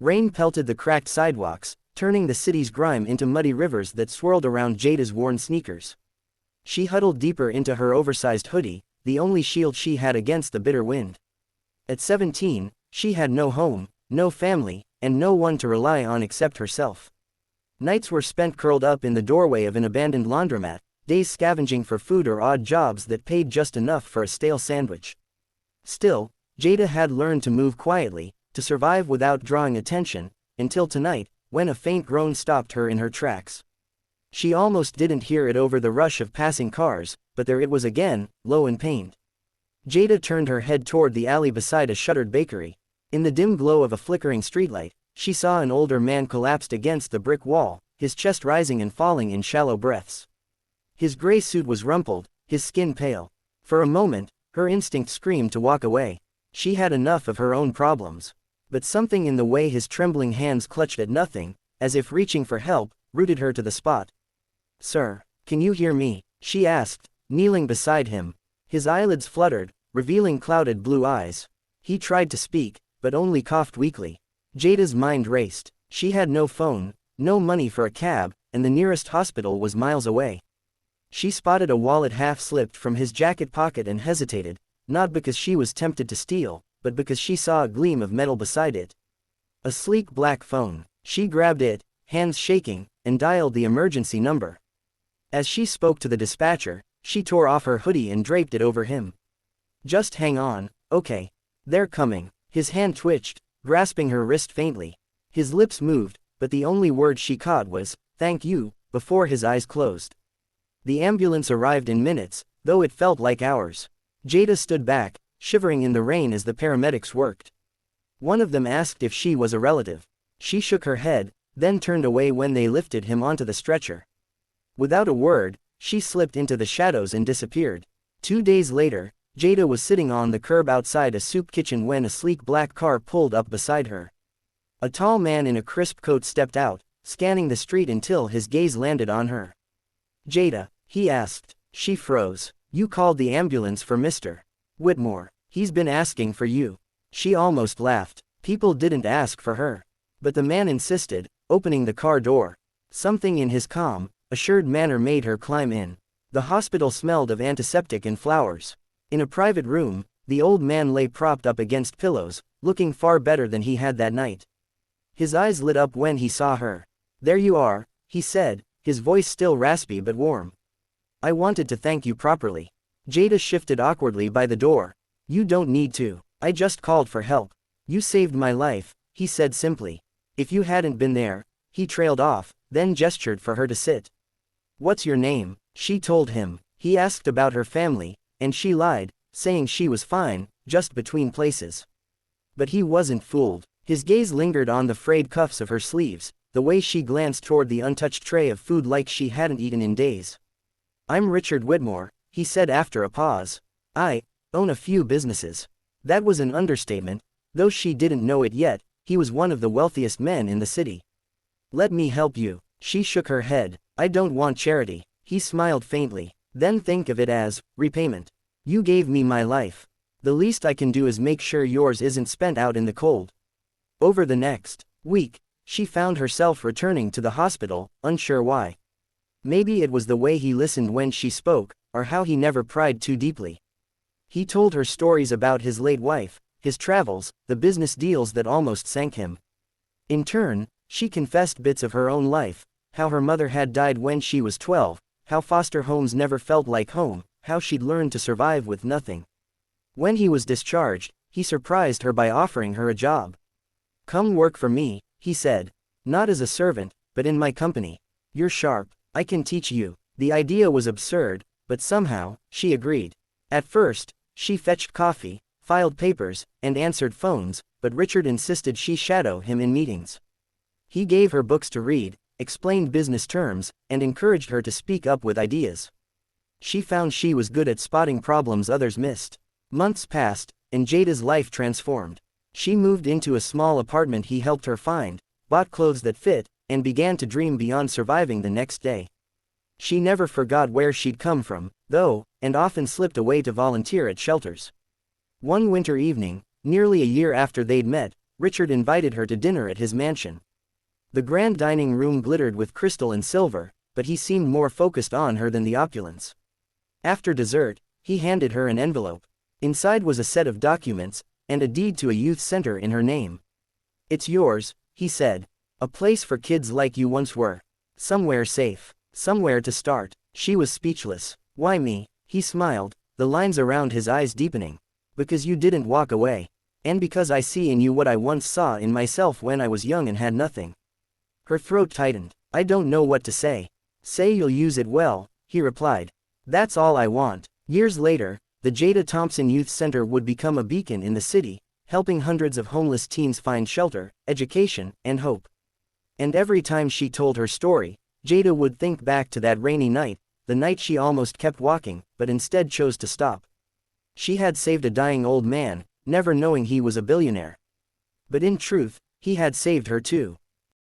Rain pelted the cracked sidewalks, turning the city's grime into muddy rivers that swirled around Jada's worn sneakers. She huddled deeper into her oversized hoodie, the only shield she had against the bitter wind. At 17, she had no home, no family, and no one to rely on except herself. Nights were spent curled up in the doorway of an abandoned laundromat, days scavenging for food or odd jobs that paid just enough for a stale sandwich. Still, Jada had learned to move quietly, to survive without drawing attention, until tonight, when a faint groan stopped her in her tracks. She almost didn't hear it over the rush of passing cars, but there it was again, low and pained. Jada turned her head toward the alley beside a shuttered bakery. In the dim glow of a flickering streetlight, she saw an older man collapsed against the brick wall, his chest rising and falling in shallow breaths. His gray suit was rumpled, his skin pale. For a moment, her instinct screamed to walk away. She had enough of her own problems. But something in the way his trembling hands clutched at nothing, as if reaching for help, rooted her to the spot. "Sir, can you hear me?" she asked, kneeling beside him. His eyelids fluttered, revealing clouded blue eyes. He tried to speak, but only coughed weakly. Jada's mind raced. She had no phone, no money for a cab, and the nearest hospital was miles away. She spotted a wallet half slipped from his jacket pocket and hesitated, not because she was tempted to steal, but because she saw a gleam of metal beside it. A sleek black phone. She grabbed it, hands shaking, and dialed the emergency number. As she spoke to the dispatcher, she tore off her hoodie and draped it over him. "Just hang on, okay? They're coming." His hand twitched, grasping her wrist faintly. His lips moved, but the only word she caught was, "Thank you," before his eyes closed. The ambulance arrived in minutes, though it felt like hours. Jada stood back, shivering in the rain as the paramedics worked. One of them asked if she was a relative. She shook her head, then turned away when they lifted him onto the stretcher. Without a word, she slipped into the shadows and disappeared. 2 days later, Jada was sitting on the curb outside a soup kitchen when a sleek black car pulled up beside her. A tall man in a crisp coat stepped out, scanning the street until his gaze landed on her. "Jada," he asked. She froze. "You called the ambulance for Mr. Whitmore. He's been asking for you." She almost laughed. People didn't ask for her. But the man insisted, opening the car door. Something in his calm, assured manner made her climb in. The hospital smelled of antiseptic and flowers. In a private room, the old man lay propped up against pillows, looking far better than he had that night. His eyes lit up when he saw her. "There you are," he said, his voice still raspy but warm. "I wanted to thank you properly." Jada shifted awkwardly by the door. "You don't need to. I just called for help. You saved my life," he said simply. "If you hadn't been there," he trailed off, then gestured for her to sit. "What's your name?" she told him. He asked about her family, and she lied, saying she was fine, just between places. But he wasn't fooled. His gaze lingered on the frayed cuffs of her sleeves, the way she glanced toward the untouched tray of food like she hadn't eaten in days. "I'm Richard Whitmore," he said after a pause. "I own a few businesses." That was an understatement. Though she didn't know it yet, he was one of the wealthiest men in the city. "Let me help you." She shook her head. "I don't want charity." He smiled faintly. "Then think of it as repayment. You gave me my life. The least I can do is make sure yours isn't spent out in the cold." Over the next week, she found herself returning to the hospital, unsure why. Maybe it was the way he listened when she spoke, or how he never pried too deeply. He told her stories about his late wife, his travels, the business deals that almost sank him. In turn, she confessed bits of her own life, how her mother had died when she was 12, how foster homes never felt like home, how she'd learned to survive with nothing. When he was discharged, he surprised her by offering her a job. "Come work for me," he said. "Not as a servant, but in my company. You're sharp. I can teach you." The idea was absurd, but somehow, she agreed. At first, she fetched coffee, filed papers, and answered phones, but Richard insisted she shadow him in meetings. He gave her books to read, explained business terms, and encouraged her to speak up with ideas. She found she was good at spotting problems others missed. Months passed, and Jada's life transformed. She moved into a small apartment he helped her find, bought clothes that fit, and began to dream beyond surviving the next day. She never forgot where she'd come from, though, and often slipped away to volunteer at shelters. One winter evening, nearly a year after they'd met, Richard invited her to dinner at his mansion. The grand dining room glittered with crystal and silver, but he seemed more focused on her than the opulence. After dessert, he handed her an envelope. Inside was a set of documents, and a deed to a youth center in her name. "It's yours," he said. "A place for kids like you once were. Somewhere safe. Somewhere to start." She was speechless. "Why me?" He smiled, the lines around his eyes deepening. "Because you didn't walk away. And because I see in you what I once saw in myself when I was young and had nothing." Her throat tightened. "I don't know what to say." "Say you'll use it well," he replied. "That's all I want." Years later, the Jada Thompson Youth Center would become a beacon in the city, helping hundreds of homeless teens find shelter, education, and hope. And every time she told her story, Jada would think back to that rainy night, the night she almost kept walking, but instead chose to stop. She had saved a dying old man, never knowing he was a billionaire. But in truth, he had saved her too.